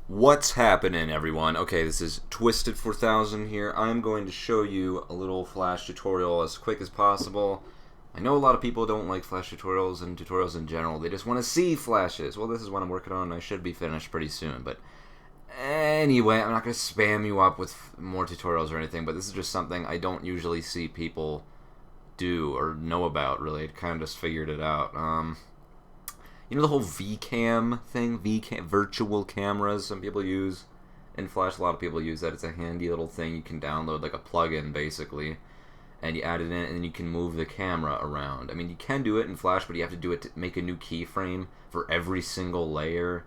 What's happening, everyone? Okay, this is Twisted 4000 here. I'm going to show you a little Flash tutorial as quick as possible. I know a lot of people don't like Flash tutorials and tutorials in general. They just want to see Flashes. Well, this is what I'm working on. I should be finished pretty soon. But anyway, I'm not going to spam you up with more tutorials or anything, but this is just something I don't usually see people do or know about, really. I kind of just figured it out. You know the whole VCam thing? VCam, virtual cameras some people use in Flash. A lot of people use that. It's a handy little thing you can download, like a plugin, basically. And you add it in, and then you can move the camera around. I mean, you can do it in Flash, but you have to do it to make a new keyframe for every single layer.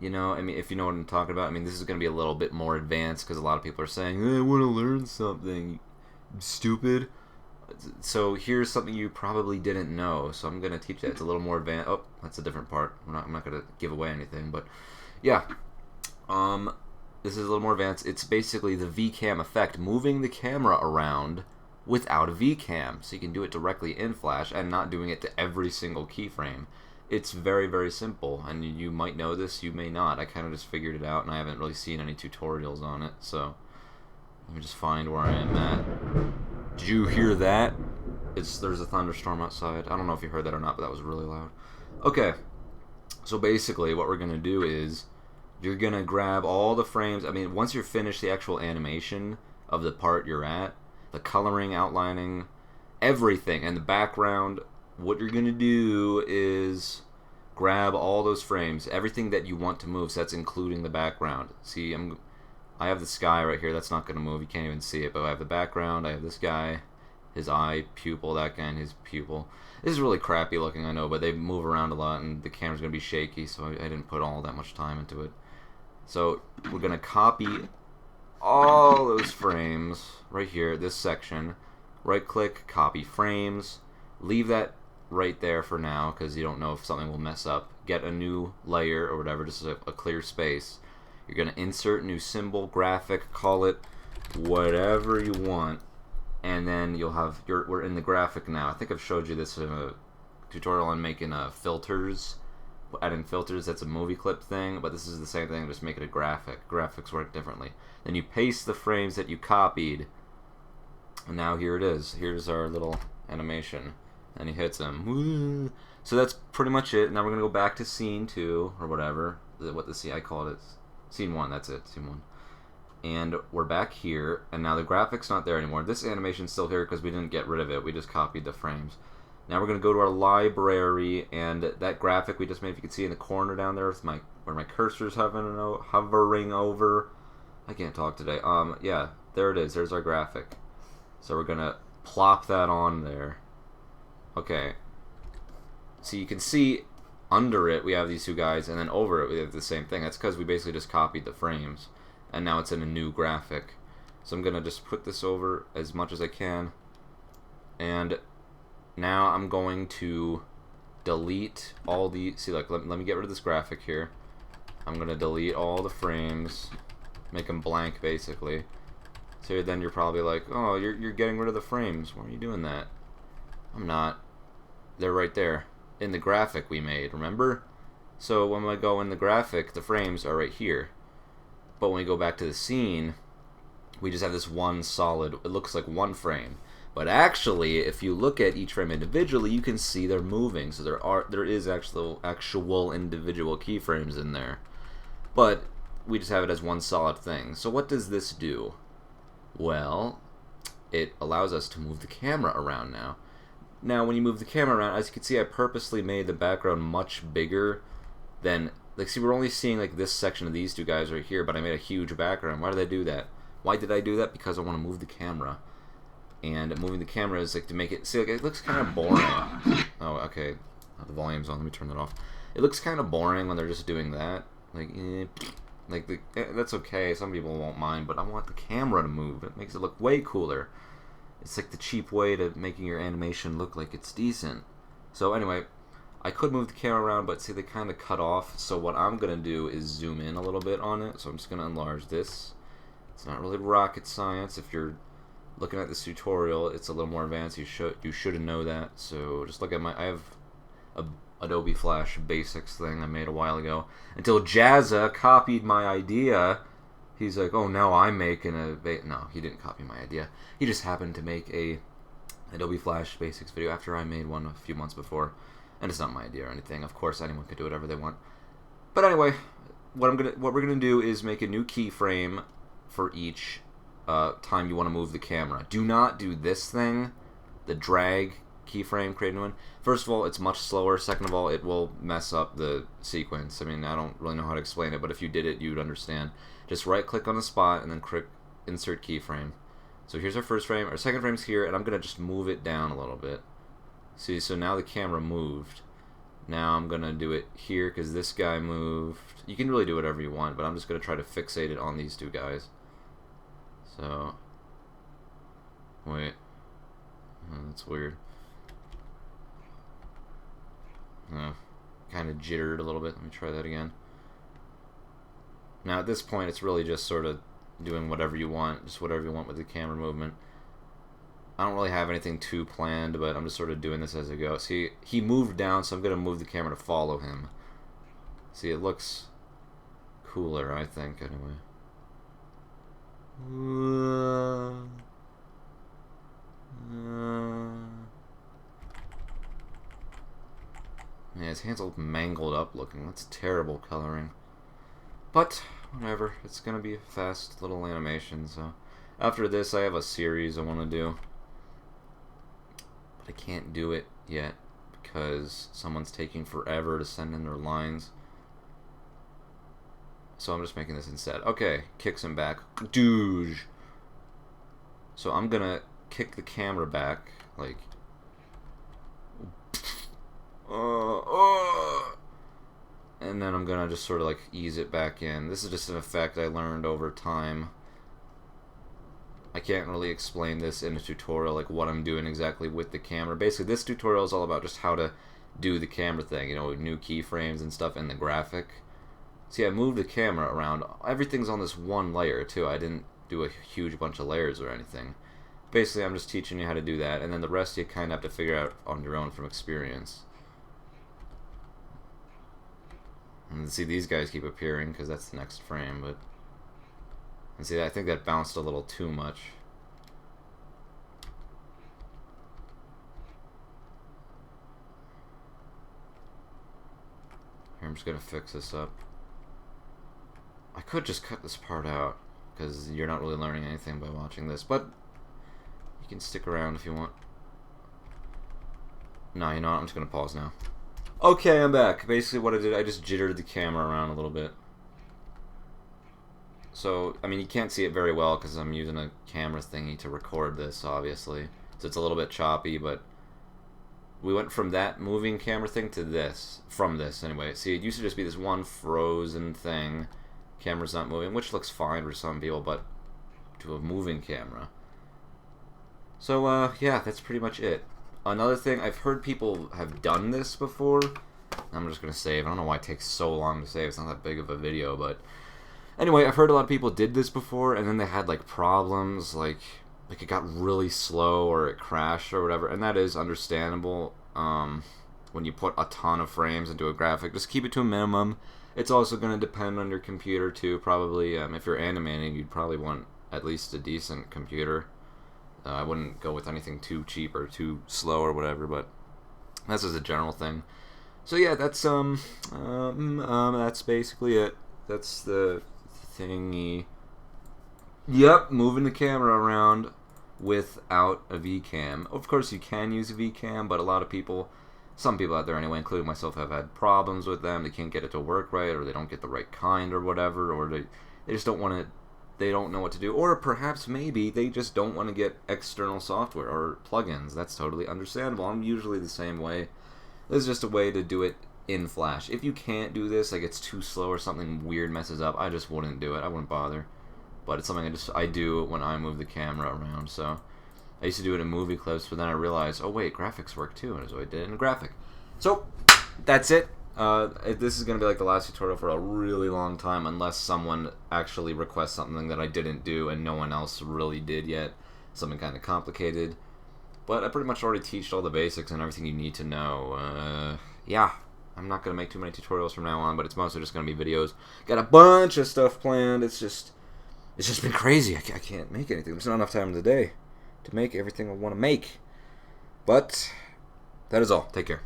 You know, I mean, if you know what I'm talking about. I mean, this is going to be a little bit more advanced, because a lot of people are saying, hey, I want to learn something. Stupid. So here's something you probably didn't know. So I'm gonna teach that. It's a little more advanced. Oh, that's a different part. I'm not gonna give away anything, but yeah. This is a little more advanced. It's basically the VCam effect, moving the camera around without a VCam. So you can do it directly in Flash and not doing it to every single keyframe. It's very, very simple, and you might know this, you may not. I kind of just figured it out, and I haven't really seen any tutorials on it. So let me just find where I am at. Did you hear that? There's a thunderstorm outside. I don't know if you heard that or not, but that was really loud. Okay, so basically what we're going to do is you're going to grab all the frames. I mean, once you're finished the actual animation of the part you're at, the coloring, outlining, everything, and the background, what you're going to do is grab all those frames, everything that you want to move, so that's including the background. See, I have the sky right here. That's not going to move. You can't even see it. But I have the background. I have this guy, his eye, pupil, that guy, and his pupil. This is really crappy looking, I know, but they move around a lot, and the camera's going to be shaky, so I didn't put all that much time into it. So we're going to copy all those frames right here, this section. Right-click, copy frames. Leave that right there for now, because you don't know if something will mess up. Get a new layer or whatever, just a clear space. You're going to insert new symbol, graphic, call it whatever you want, and then you'll have we're in the graphic now. I think I've showed you this in a tutorial on making filters, adding filters. That's a movie clip thing, but this is the same thing, just make it a graphic. Graphics work differently. Then you paste the frames that you copied, and now here it is. Here's our little animation, and he hits him. Woo! So that's pretty much it. Now we're going to go back to scene 2, or whatever, what the scene, I called it. Scene 1, that's it, scene 1. And we're back here, and now the graphic's not there anymore. This animation's still here because we didn't get rid of it. We just copied the frames. Now we're going to go to our library, and that graphic we just made, if you can see in the corner down there with where my cursor's hovering over. I can't talk today. Yeah, there it is. There's our graphic. So we're going to plop that on there. Okay. So you can see under it we have these two guys, and then over it we have the same thing. That's because we basically just copied the frames, and now it's in a new graphic. So I'm gonna just put this over as much as I can, and now I'm going to delete all the, see, like, let me get rid of this graphic here. I'm gonna delete all the frames, make them blank basically. So then you're probably like, oh, you're getting rid of the frames, why are you doing that? I'm not. They're right there in the graphic we made, remember? So when we go in the graphic, the frames are right here. But when we go back to the scene, we just have this one solid, it looks like one frame. But actually, if you look at each frame individually, you can see they're moving. So there is actual individual keyframes in there. But we just have it as one solid thing. So what does this do? Well, it allows us to move the camera around now. Now, when you move the camera around, as you can see, I purposely made the background much bigger than, like, see, we're only seeing, like, this section of these two guys right here, but I made a huge background. Why did I do that? Why did I do that? Because I want to move the camera. And moving the camera is, like, to make it, see, like, it looks kind of boring. Oh, okay. Oh, the volume's on. Let me turn that off. It looks kind of boring when they're just doing that. That's okay. Some people won't mind, but I want the camera to move. It makes it look way cooler. It's like the cheap way to making your animation look like it's decent. So anyway, I could move the camera around, but see, they kind of cut off. So what I'm going to do is zoom in a little bit on it. So I'm just going to enlarge this. It's not really rocket science. If you're looking at this tutorial, it's a little more advanced. You should know that. So just look at I have a Adobe Flash basics thing I made a while ago. Until Jazza copied my idea. He's like, oh, now I'm making a... No, he didn't copy my idea. He just happened to make a Adobe Flash basics video after I made one a few months before. And it's not my idea or anything. Of course, anyone can do whatever they want. But anyway, what we're gonna do is make a new keyframe for each time you want to move the camera. Do not do this thing, the drag keyframe, create a new one. First of all, it's much slower. Second of all, it will mess up the sequence. I mean, I don't really know how to explain it, but if you did it, you'd understand. Just right-click on the spot and then click Insert Keyframe. So here's our first frame. Our second frame's here, and I'm gonna just move it down a little bit. See, so now the camera moved. Now I'm gonna do it here because this guy moved. You can really do whatever you want, but I'm just gonna try to fixate it on these two guys. So, wait, oh, that's weird. Kind of jittered a little bit. Let me try that again. Now at this point, it's really just sort of doing whatever you want, just whatever you want with the camera movement. I don't really have anything too planned, but I'm just sort of doing this as I go. See, he moved down, so I'm gonna move the camera to follow him. See, it looks cooler, I think, anyway. Yeah, his hands all mangled up looking. That's terrible coloring. But, whatever. It's gonna be a fast little animation, so... After this, I have a series I want to do. But I can't do it yet, because someone's taking forever to send in their lines. So I'm just making this instead. Okay, kicks him back. Dooge! So I'm gonna kick the camera back, like... and then I'm gonna just sort of like ease it back in. This is just an effect I learned over time. I can't really explain this in a tutorial, like what I'm doing exactly with the camera. Basically, this tutorial is all about just how to do the camera thing, you know, new keyframes and stuff in the graphic. See, I moved the camera around. Everything's on this one layer, too. I didn't do a huge bunch of layers or anything. Basically, I'm just teaching you how to do that, and then the rest you kind of have to figure out on your own from experience. And see, these guys keep appearing, because that's the next frame, but... And see, I think that bounced a little too much. Here, I'm just gonna fix this up. I could just cut this part out, because you're not really learning anything by watching this, but you can stick around if you want. No, you know what? I'm just gonna pause now. Okay, I'm back. Basically what I did, I just jittered the camera around a little bit. So, I mean, you can't see it very well because I'm using a camera thingy to record this, obviously. So it's a little bit choppy, but we went from that moving camera thing to this. From this, anyway. See, it used to just be this one frozen thing. Camera's not moving, which looks fine for some people, but to a moving camera. So, yeah, that's pretty much it. Another thing, I've heard people have done this before. I'm just going to save. I don't know why it takes so long to save. It's not that big of a video, but... Anyway, I've heard a lot of people did this before, and then they had, like, problems, like it got really slow, or it crashed, or whatever, and that is understandable, when you put a ton of frames into a graphic. Just keep it to a minimum. It's also going to depend on your computer, too, probably. If you're animating, you'd probably want at least a decent computer. I wouldn't go with anything too cheap or too slow or whatever, but that's just a general thing. So yeah, that's basically it. That's the thingy. Yep, moving the camera around without a VCam. Of course, you can use a VCam, but a lot of people, some people out there anyway, including myself, have had problems with them. They can't get it to work right, or they don't get the right kind or whatever, or they just don't want to. They don't know what to do, or perhaps maybe they just don't want to get external software or plugins. That's totally understandable. I'm usually the same way. This is just a way to do it in Flash. If you can't do this, like it's too slow or something weird messes up, I just wouldn't do it. I wouldn't bother. But it's something I do when I move the camera around. So I used to do it in movie clips, but then I realized, oh wait, graphics work too, and so I did it in a graphic. So that's it. This is going to be like the last tutorial for a really long time, unless someone actually requests something that I didn't do and no one else really did yet. Something kind of complicated. But I pretty much already teached all the basics and everything you need to know. Yeah. I'm not going to make too many tutorials from now on, but it's mostly just going to be videos. Got a bunch of stuff planned. It's just been crazy. I can't make anything. There's not enough time in the day to make everything I want to make. But that is all. Take care.